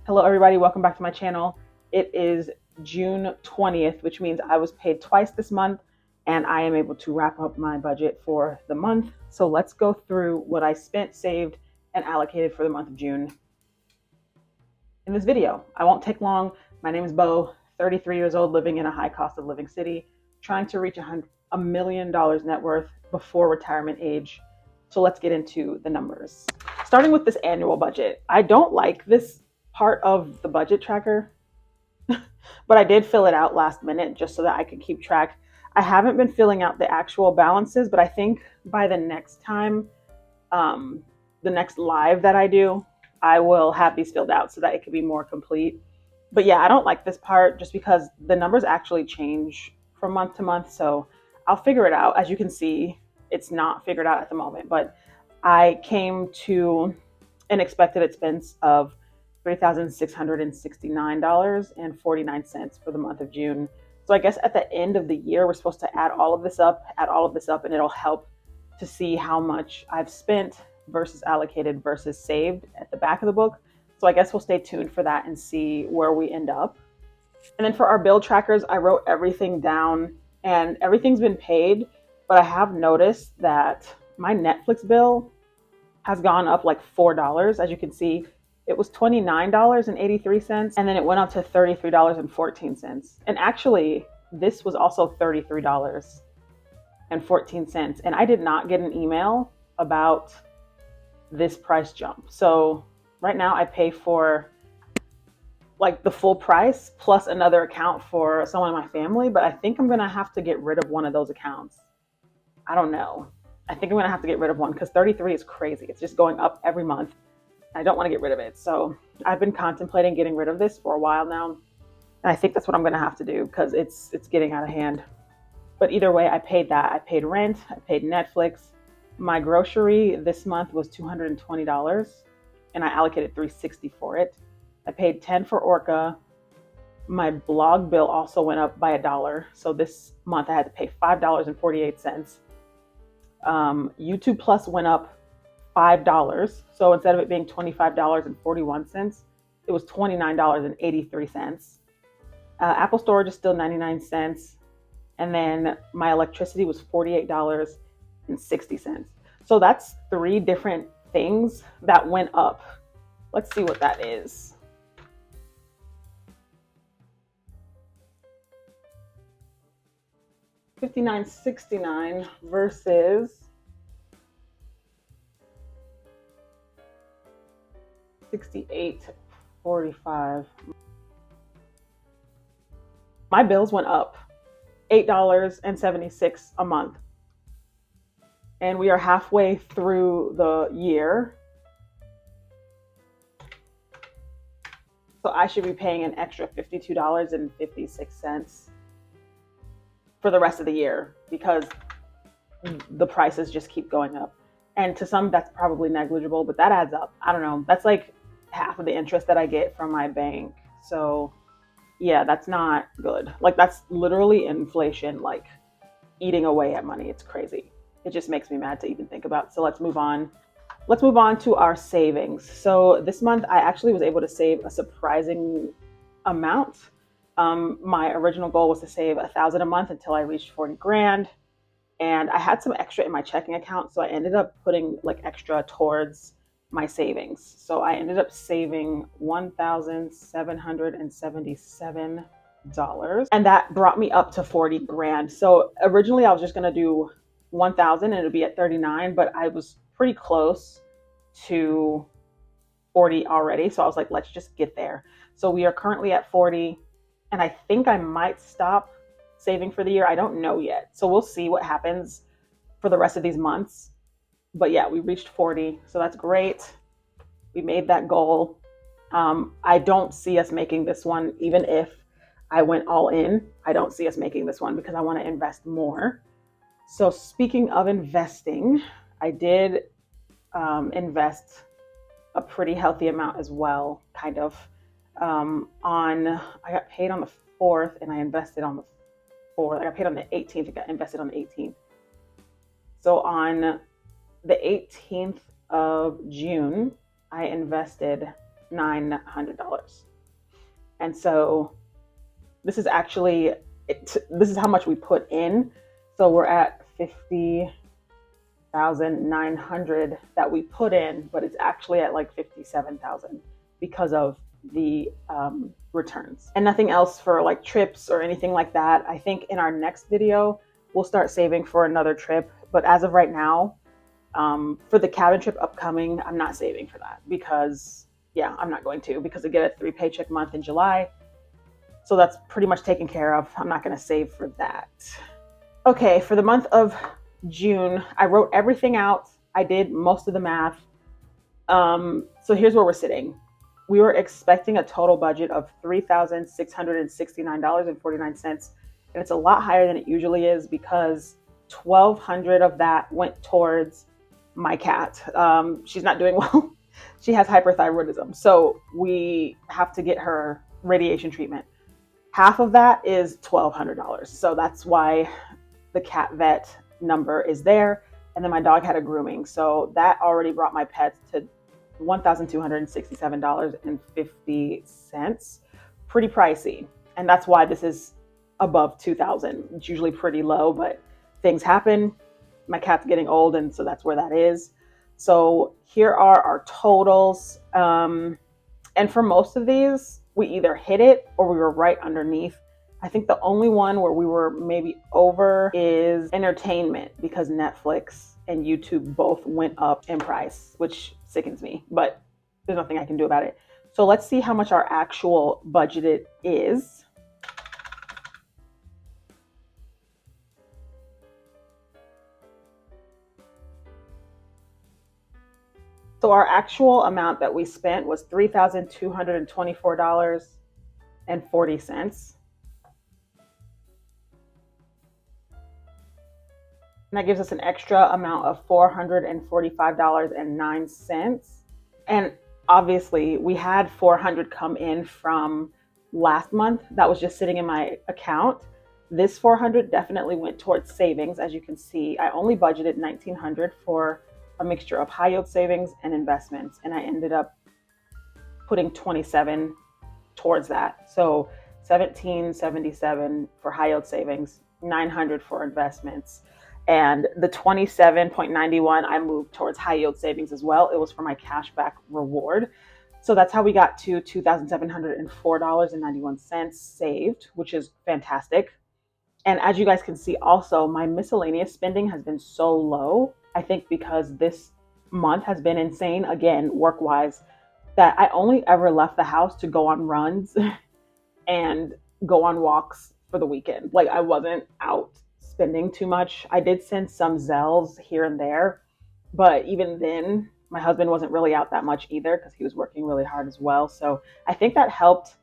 Hello everybody, welcome back to my channel. It is June 20th, which means I was paid twice this month and I am able to wrap up my budget for the month. So let's go through what I spent, saved, and allocated for the month of June in this video. I won't take long. My name is Bo, 33 years old, living in a high cost of living city, trying to reach $1 million net worth before retirement age. So let's get into the numbers. Starting with this annual budget. I don't like this part of the budget tracker, but I did fill it out last minute just so that I could keep track. I haven't been filling out the actual balances, but I think by the next time, the next live that I do, I will have these filled out so that it could be more complete. But yeah, I don't like this part just because the numbers actually change from month to month. So I'll figure it out. As you can see, it's not figured out at the moment, but I came to an expected expense of $3,669.49 for the month of June. So I guess at the end of the year, we're supposed to add all of this up, and it'll help to see how much I've spent versus allocated versus saved at the back of the book. So I guess we'll stay tuned for that and see where we end up. And then for our bill trackers, I wrote everything down and everything's been paid, but I have noticed that my Netflix bill has gone up like $4. As you can see, it was $29.83, and then it went up to $33.14. And actually, this was also $33.14. And I did not get an email about this price jump. So right now I pay for like the full price plus another account for someone in my family, but I think I'm gonna have to get rid of one of those accounts. I don't know. I think I'm gonna have to get rid of one because 33 is crazy. It's just going up every month. I don't want to get rid of it. So I've been contemplating getting rid of this for a while now. And I think that's what I'm going to have to do because it's getting out of hand. But either way, I paid that. I paid rent. I paid Netflix. My grocery this month was $220 and I allocated $360 for it. I paid $10 for Orca. My blog bill also went up by $1. So this month I had to pay $5.48. YouTube Plus went up $5. So instead of it being $25.41, it was $29.83. Apple storage is still 99 cents. And then my electricity was $48.60. So that's 3 different things that went up. Let's see what that is. $59.69 versus $68.45. My bills went up $8.76 a month. And we are halfway through the year. So I should be paying an extra $52.56 for the rest of the year because the prices just keep going up. And to some, that's probably negligible, but that adds up. I don't know. That's like half of the interest that I get from my bank. So yeah, that's not good. Like that's literally inflation, like eating away at money. It's crazy. It just makes me mad to even think about. So let's move on. Let's move on to our savings. So this month I actually was able to save a surprising amount. My original goal was to save $1,000 a month until I reached 40 grand. And I had some extra in my checking account. So I ended up putting like extra towards my savings. So I ended up saving $1,777. And that brought me up to 40 grand. So originally I was just going to do 1,000 and it would be at 39, but I was pretty close to 40 already. So I was like, let's just get there. So we are currently at 40 and I think I might stop saving for the year. I don't know yet. So we'll see what happens for the rest of these months. But yeah, we reached 40. So that's great. We made that goal. I don't see us making this one, even if I went all in. I don't see us making this one because I want to invest more. So speaking of investing, I did invest a pretty healthy amount as well, kind of. I got paid on the 4th and I invested on the 4th. I got paid on the 18th and got invested on the 18th. So on the 18th of June, I invested $900. And so this is actually, this is how much we put in. So we're at 50,900 that we put in, but it's actually at like 57,000 because of the returns, and nothing else for like trips or anything like that. I think in our next video, we'll start saving for another trip. But as of right now, for the cabin trip upcoming, I'm not saving for that because, yeah, I'm not going to, because I get a 3 paycheck month in July. So that's pretty much taken care of. I'm not going to save for that. Okay, for the month of June, I wrote everything out. I did most of the math. So here's where we're sitting. We were expecting a total budget of $3,669.49. And it's a lot higher than it usually is because $1,200 of that went towards my cat. She's not doing well. She has hyperthyroidism. So we have to get her radiation treatment. Half of that is $1,200. So that's why the cat vet number is there. And then my dog had a grooming. So that already brought my pets to $1,267.50. Pretty pricey. And that's why this is above $2,000. It's usually pretty low, but things happen. My cat's getting old, and so that's where that is. So here are our totals. And for most of these, we either hit it or we were right underneath. I think the only one where we were maybe over is entertainment, because Netflix and YouTube both went up in price, which sickens me, but there's nothing I can do about it. So let's see how much our actual budgeted is. So our actual amount that we spent was $3,224.40. And that gives us an extra amount of $445.09. And obviously we had $400 come in from last month that was just sitting in my account. This $400 definitely went towards savings. As you can see, I only budgeted $1,900 for a mixture of high yield savings and investments. And I ended up putting 27 towards that. So 1777 for high yield savings, 900 for investments. And the 27.91 I moved towards high yield savings as well. It was for my cashback reward. So that's how we got to $2,704.91 saved, which is fantastic. And as you guys can see also, my miscellaneous spending has been so low. I think because this month has been insane, again, work-wise, that I only ever left the house to go on runs and go on walks for the weekend. Like, I wasn't out spending too much. I did send some Zells here and there, but even then, my husband wasn't really out that much either because he was working really hard as well. So I think that helped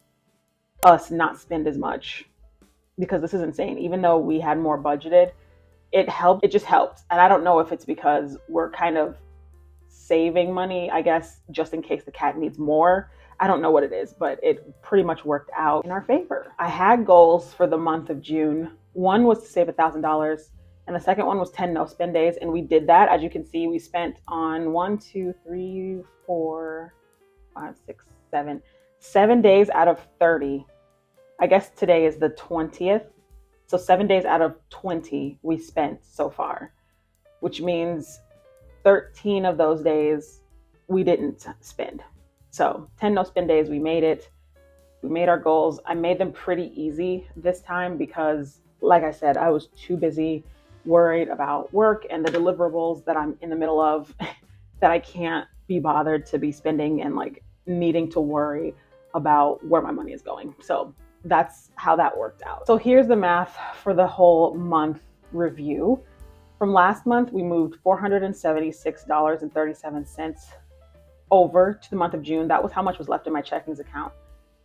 us not spend as much, because this is insane. Even though we had more budgeted, it helped. It just helped. And I don't know if it's because we're kind of saving money, I guess, just in case the cat needs more. I don't know what it is, but it pretty much worked out in our favor. I had goals for the month of June. One was to save $1,000, and the second one was 10 no spend days. And we did that. As you can see, we spent on 7 days out of 30. I guess today is the 20th. So 7 days out of 20 we spent so far, which means 13 of those days we didn't spend. So 10 no spend days, we made it. We made our goals. I made them pretty easy this time because, like I said, I was too busy worried about work and the deliverables that I'm in the middle of that I can't be bothered to be spending and like needing to worry about where my money is going. So that's how that worked out. So here's the math for the whole month review. From last month, we moved $476.37 over to the month of June. That was how much was left in my checkings account.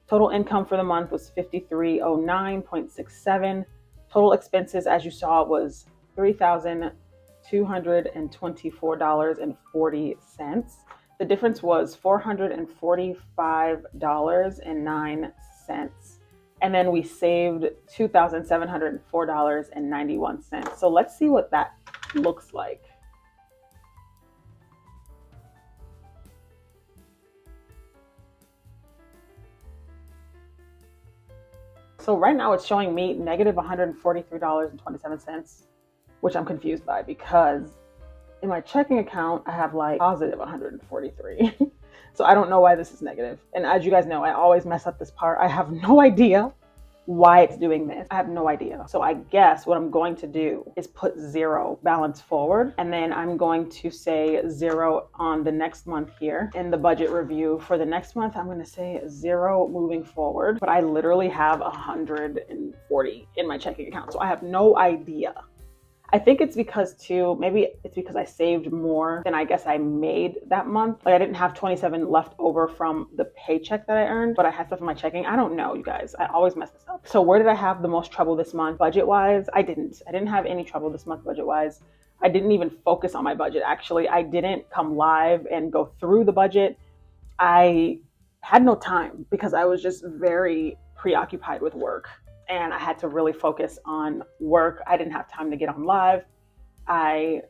Total income for the month was $5309.67. Total expenses, as you saw, was $3,224.40. The difference was $445.09. And then we saved $2,704.91. So let's see what that looks like. So right now it's showing me negative $143.27, which I'm confused by because in my checking account, I have like positive 143. So I don't know why this is negative. And as you guys know, I always mess up this part. I have no idea why it's doing this. I have no idea. So I guess what I'm going to do is put 0 balance forward, and then I'm going to say 0 on the next month here. In the budget review for the next month, I'm going to say 0 moving forward, but I literally have 140 in my checking account. So I have no idea. I think it's because too, maybe it's because I saved more than I guess I made that month. Like I didn't have 27 left over from the paycheck that I earned, but I had stuff in my checking. I don't know, you guys. I always mess this up. So where did I have the most trouble this month budget-wise? I didn't have any trouble this month budget-wise. I didn't even focus on my budget. Actually, I didn't come live and go through the budget. I had no time because I was just very preoccupied with work. And I had to really focus on work. I didn't have time to get on live. I,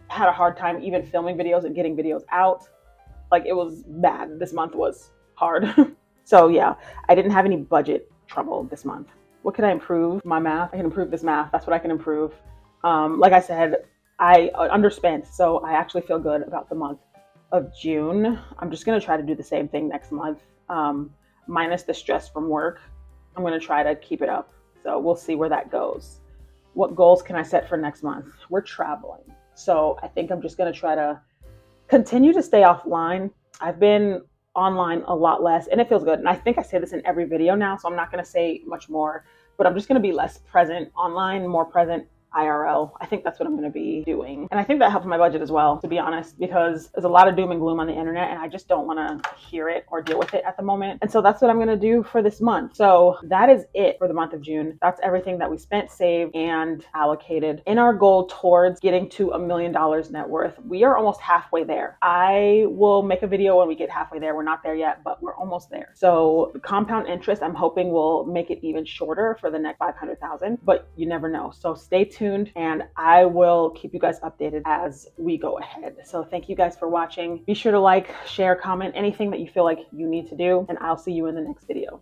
had a hard time even filming videos and getting videos out. Like it was bad. This month was hard. So yeah, I didn't have any budget trouble this month. What can I improve? My math. I can improve this math. That's what I can improve. Like I said, I underspent. So I actually feel good about the month of June. I'm just going to try to do the same thing next month, minus the stress from work. I'm going to try to keep it up. So we'll see where that goes. What goals can I set for next month? We're traveling. So I think I'm just going to try to continue to stay offline. I've been online a lot less and it feels good. And I think I say this in every video now, so I'm not going to say much more, but I'm just going to be less present online, more present IRL. I think that's what I'm going to be doing. And I think that helps my budget as well, to be honest, because there's a lot of doom and gloom on the internet and I just don't want to hear it or deal with it at the moment. And so that's what I'm going to do for this month. So that is it for the month of June. That's everything that we spent, saved, and allocated in our goal towards getting to $1 million net worth. We are almost halfway there. I will make a video when we get halfway there. We're not there yet, but we're almost there. So the compound interest, I'm hoping will make it even shorter for the next 500,000, but you never know. So stay tuned and I will keep you guys updated as we go ahead. So thank you guys for watching. Be sure to like, share, comment, anything that you feel like you need to do, and I'll see you in the next video.